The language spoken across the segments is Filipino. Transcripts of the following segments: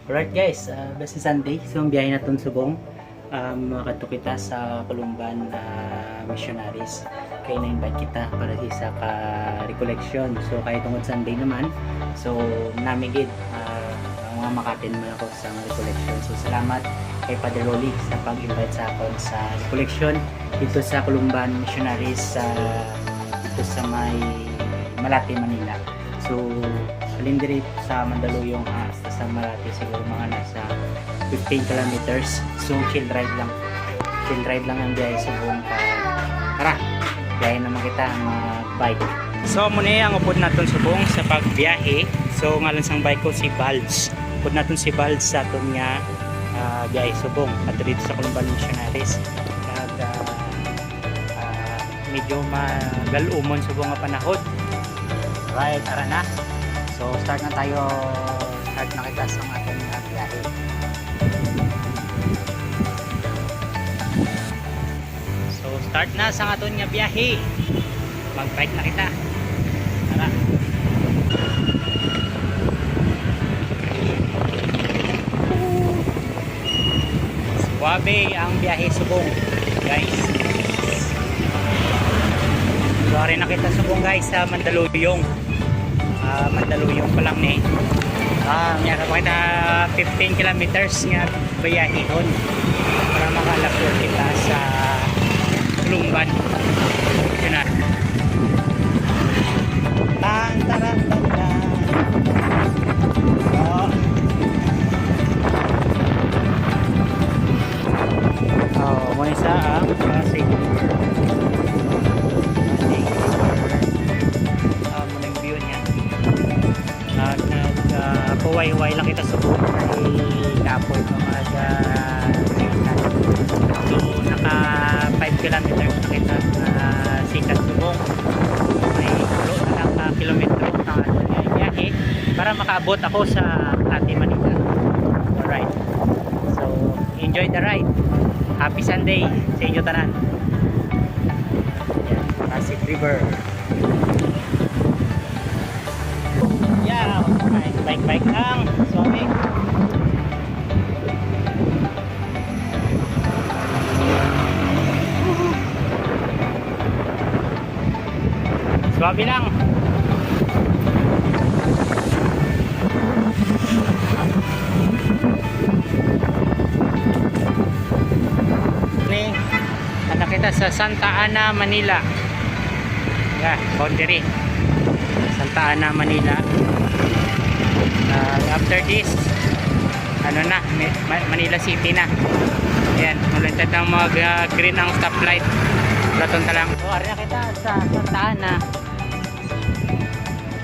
Alright guys, basta Sunday, so ang biyahe natin subong makato kita sa Columban Missionaries. Kaya na-invite kita para sa recollection. So kahit tungkol Sunday naman, so namigid ang mga makatin mo ako sa recollection. So salamat kay Padre Rolly sa pag-invite sa akin sa recollection dito sa Columban Missionaries dito sa may Malate, Manila. So alindiri sa Mandaluyong sa Malate, siguro mga nasa 15 kilometers. So chill ride lang ang biyahe sa buong tara biyahe naman kita mag-bike. So muna ang upod natin subong sa pagbiyahe. So ngalan sang bike ko si Balz, upod natin si Balz sa aton nga biyahe subong at dito sa Columban Missionaries. Medyo magalumon subong nga panahon. Right, tara na. So start na tayo. Start na kita sa ating biyahe. So start na sa ating biyahe. Mag-bike na kita. Tara. Suwabe ang biyahe subong, guys. So rin na kita subong guys sa Mandaluyong. Mandaluyong pa lang ni nga kapag na 15 kilometers nga bayahihon para makalapor kita sa Columban. Yun na tan taran tan muna sa ang Pasig huway-huway lang kita sa buong ay kapoy pa mga so naka 5 kilometers na kita sikat subong may kulo na lang kilometro na biyahe para makaabot ako sa Malate, Manila. Alright, so enjoy the ride. Happy Sunday sa inyo tanan. Pasig River. Bike lang, sorry. Swabe lang. Ni, anak kita sa Santa Ana, Manila. Yeah, boundary. Santa Ana, Manila. After this ano na, Manila City na. Ayan, mulintad ng green ang stoplight. Platon ka lang. So, ari na kita sa Santa Ana.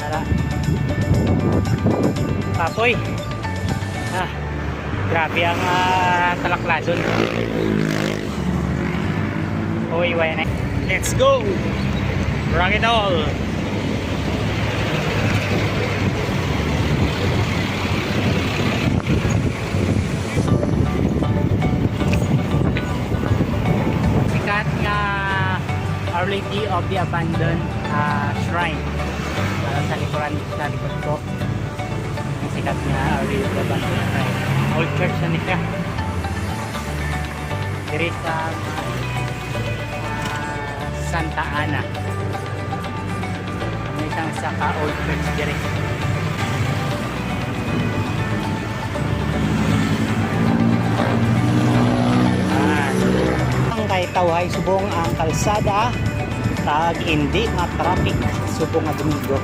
Tara. Papoy. Grabe ang talaklason. Uy, wala na. Let's go! Rock it all! Our Lady of the Abandoned Shrine sa likod ko ang sikat niya, Our Lady of the Abandoned Shrine. Old church na niya diri sa Santa Ana. May isang saka old church diri. Kay tawhay subong ang kalsada tag hindi ma-traffic subong nga Domingo,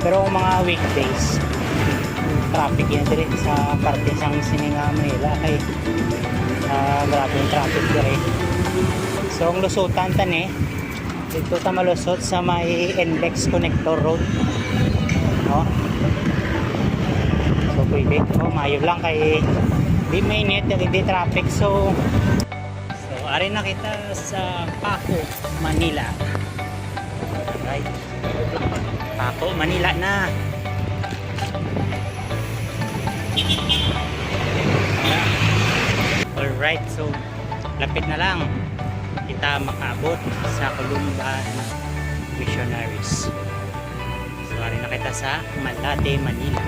pero mga weekdays traffic yan diri sa parte sang Sininga, Manila kay grabe yung traffic diri. So ang lusutan tani dito ta malusot sa may NLEX Connector Road, no? So pwede mayo lang kay di mainit, di traffic. So ari na kita sa Paco, Manila. Right. Paco, Manila na. Alright, so lapit na lang kita makaabot sa Columban Missionaries. So ari na kita sa Malate, Manila.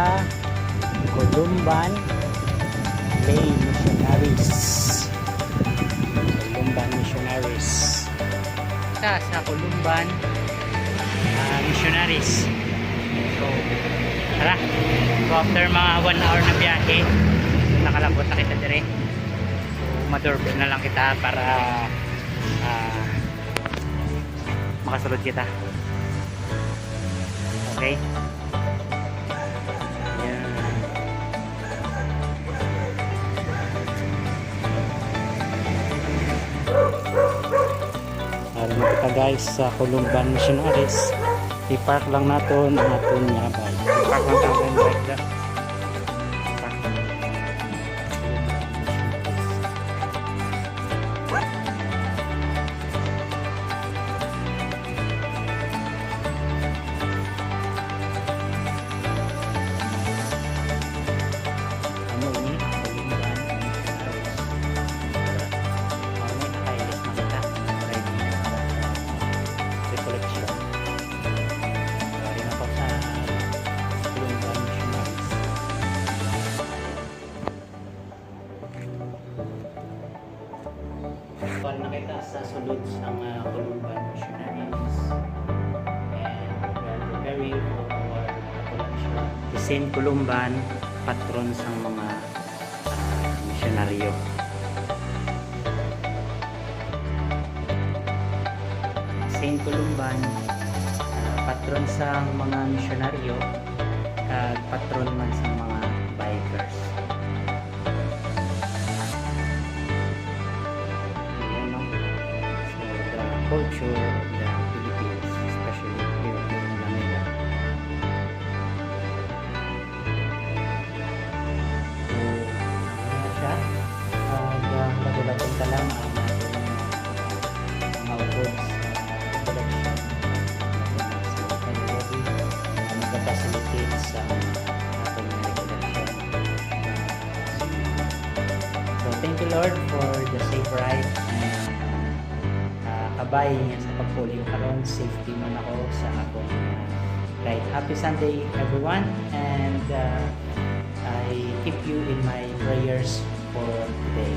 sa Columban Lay Missionaries. Columban Missionaries. Sa Columban Missionaries. So, tara. So, after mga 1 hour na biyahe, nakalabot na kita dire. So, madoorbell na lang kita para makasulod kita. Okay? Yan. Alam kita guys sa Columban Missionaries. I-park lang natin ang aton nga bike. I-park lang natin ang bike na. Para nakita sa sulod ng Columban Missionaries, and we are preparing for our collection. Si Saint Columban, patron sa mga misyonaryo. Saint Columban, patron sa mga misyonaryo, patron man sa mga bikers. Culture of the Philippines, especially here in Manila. So, ano siya? Lago-lagong ka lang ang mga goods collection. Magka-facilitate sa ating collection. So, thank you Lord for the safe ride and kabay niya sa pagpuli karon, safety man ako sa akong ride. Happy Sunday everyone, and I keep you in my prayers for today.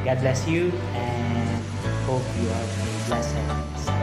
God bless you and hope you have a blessed Sunday.